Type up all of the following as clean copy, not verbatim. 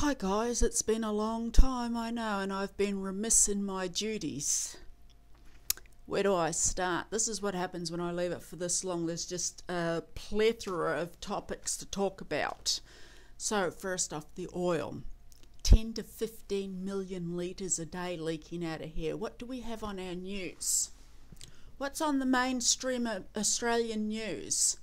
Hi guys, it's been a long time, I know, and I've been remiss in my duties. Where do I start? This is what happens when I leave it for this long. There's just a plethora of topics to talk about. So first off, the oil. 10 to 15 million litres a day leaking out of here. What do we have on our news? What's on the mainstream Australian news?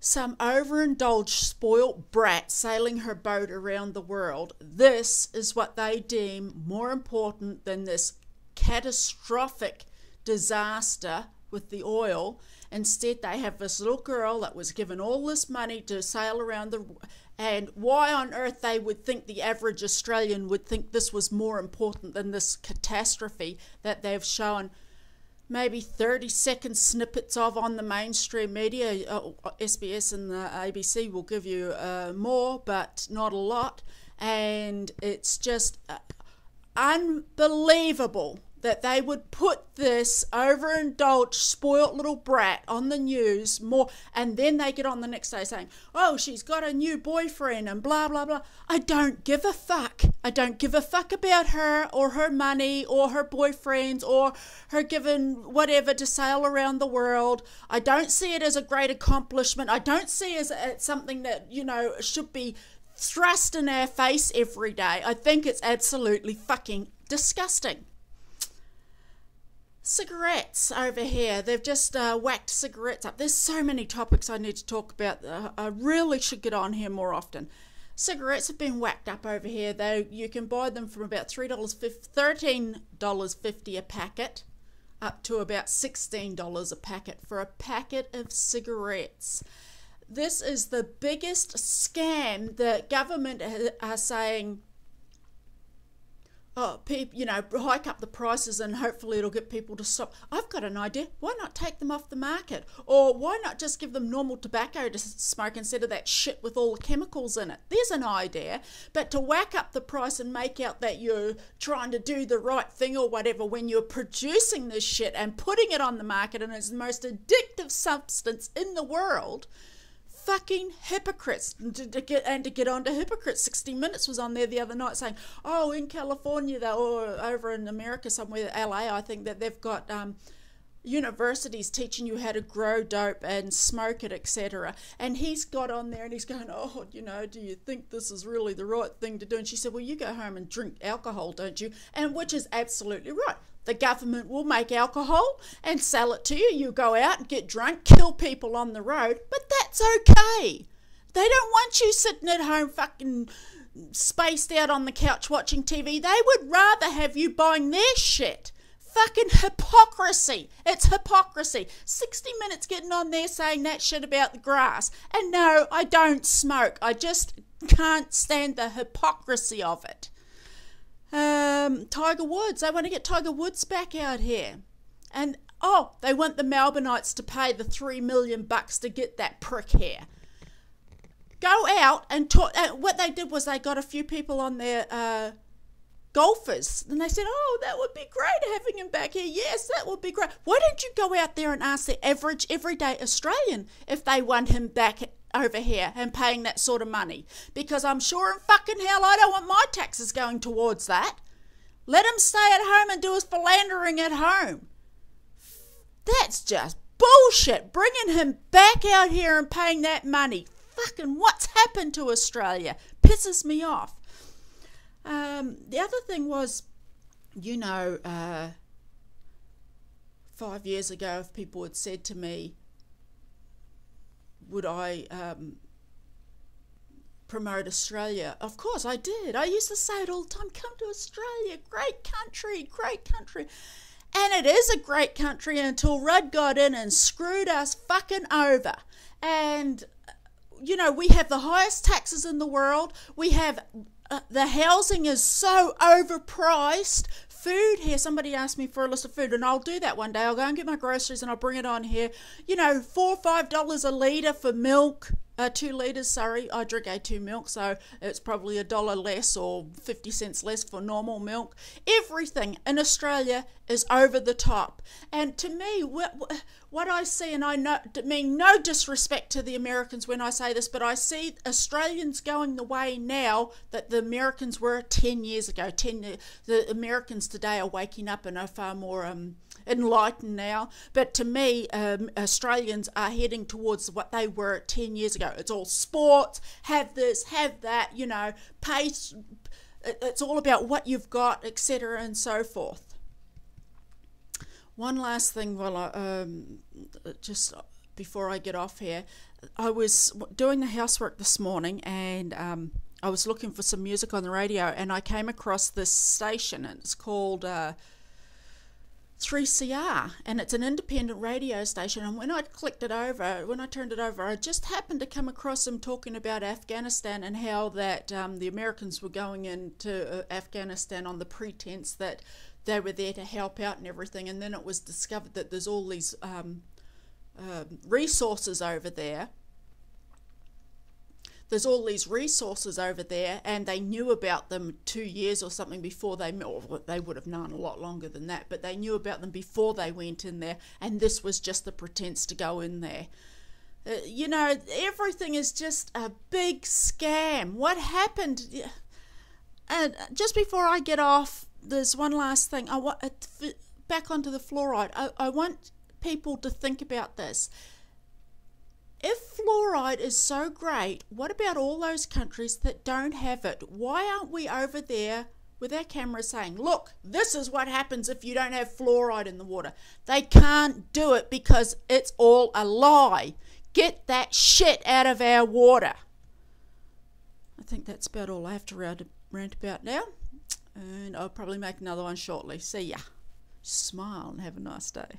Some overindulged spoilt brat sailing her boat around the world. This is what they deem more important than this catastrophic disaster with the oil. Instead, they have this little girl that was given all this money to sail around the... And why on earth they would think the average Australian would think this was more important than this catastrophe that they've shown maybe 30-second snippets of on the mainstream media. SBS and the ABC will give you more, but not a lot. And it's just unbelievable that they would put this overindulged, spoilt little brat on the news more, and then they get on the next day saying, oh, she's got a new boyfriend and blah, blah, blah. I don't give a fuck. I don't give a fuck about her or her money or her boyfriends or her given whatever to sail around the world. I don't see it as a great accomplishment. I don't see it as something that, you know, should be thrust in our face every day. I think it's absolutely fucking disgusting. Cigarettes over here. They've just whacked cigarettes up. There's so many topics I need to talk about. I really should get on here more often. Cigarettes have been whacked up over here. You can buy them from about $13.50 a packet up to about $16 a packet for a packet of cigarettes. This is the biggest scam. The government are saying, oh, people, you know, hike up the prices and hopefully it'll get people to stop. I've got an idea. Why not take them off the market? Or why not just give them normal tobacco to smoke instead of that shit with all the chemicals in it? There's an idea. But to whack up the price and make out that you're trying to do the right thing or whatever when you're producing this shit and putting it on the market and it's the most addictive substance in the world... Fucking hypocrites. To get on to hypocrites. 60 Minutes was on there the other night saying, oh, in California or over in America somewhere, LA, I think that they've got universities teaching you how to grow dope and smoke it, etc. And he's got on there and he's going, oh, you know, do you think this is really the right thing to do? And she said, well, you go home and drink alcohol, don't you? And which is absolutely right. The government will make alcohol and sell it to you. You go out and get drunk, kill people on the road, but that's okay. They don't want you sitting at home fucking spaced out on the couch watching TV. They would rather have you buying their shit. Fucking hypocrisy. It's hypocrisy. 60 Minutes getting on there saying that shit about the grass. And no, I don't smoke. I just can't stand the hypocrisy of it. Tiger Woods. They want to get Tiger Woods back out here. And, oh, they want the Melbourneites to pay the $3 million to get that prick here. Go out and talk. What they did was they got a few people on their golfers. And they said, oh, that would be great having him back here. Yes, that would be great. Why don't you go out there and ask the average everyday Australian if they want him back over here and paying that sort of money? Because I'm sure in fucking hell I don't want my taxes going towards that. Let him stay at home and do his philandering at home. That's just bullshit. Bringing him back out here and paying that money. Fucking what's happened to Australia? Pisses me off. The other thing was, you know, 5 years ago, if people had said to me, would I promote Australia? Of course I did. I used to say it all the time. Come to Australia. Great country. Great country. And it is a great country until Rudd got in and screwed us fucking over. And, you know, we have the highest taxes in the world. We have... the housing is so overpriced. Food here, somebody asked me for a list of food, and I'll do that one day. I'll go and get my groceries and I'll bring it on here. You know, $4 or $5 a litre for milk, 2 litres, sorry. I drink A2 milk, so it's probably $1 less or 50 cents less for normal milk. Everything in Australia is over the top. And to me, what I see, and I mean no disrespect to the Americans when I say this, but I see Australians going the way now that the Americans were 10 years ago. The Americans today are waking up and are far more enlightened now, but to me Australians are heading towards what they were 10 years ago. It's all sports, have this, have that, you know, pace, it's all about what you've got, etc. and so forth. One last thing, just before I get off here, I was doing the housework this morning, and I was looking for some music on the radio, and I came across this station, and it's called 3CR, and it's an independent radio station. And when I turned it over, I just happened to come across them talking about Afghanistan and how that the Americans were going into Afghanistan on the pretense that they were there to help out and everything, and then it was discovered that there's all these resources over there. There's all these resources over there, and they knew about them 2 years or something before they would have known a lot longer than that, but they knew about them before they went in there, and this was just the pretense to go in there. You know, everything is just a big scam. What happened? And just before I get off, there's one last thing. I want back onto the fluoride. I want people to think about this. If fluoride is so great, what about all those countries that don't have it? Why aren't we over there with our cameras saying, look, this is what happens if you don't have fluoride in the water? They can't do it because it's all a lie. Get that shit out of our water. I think that's about all I have to rant about now. And I'll probably make another one shortly. See ya. Smile and have a nice day.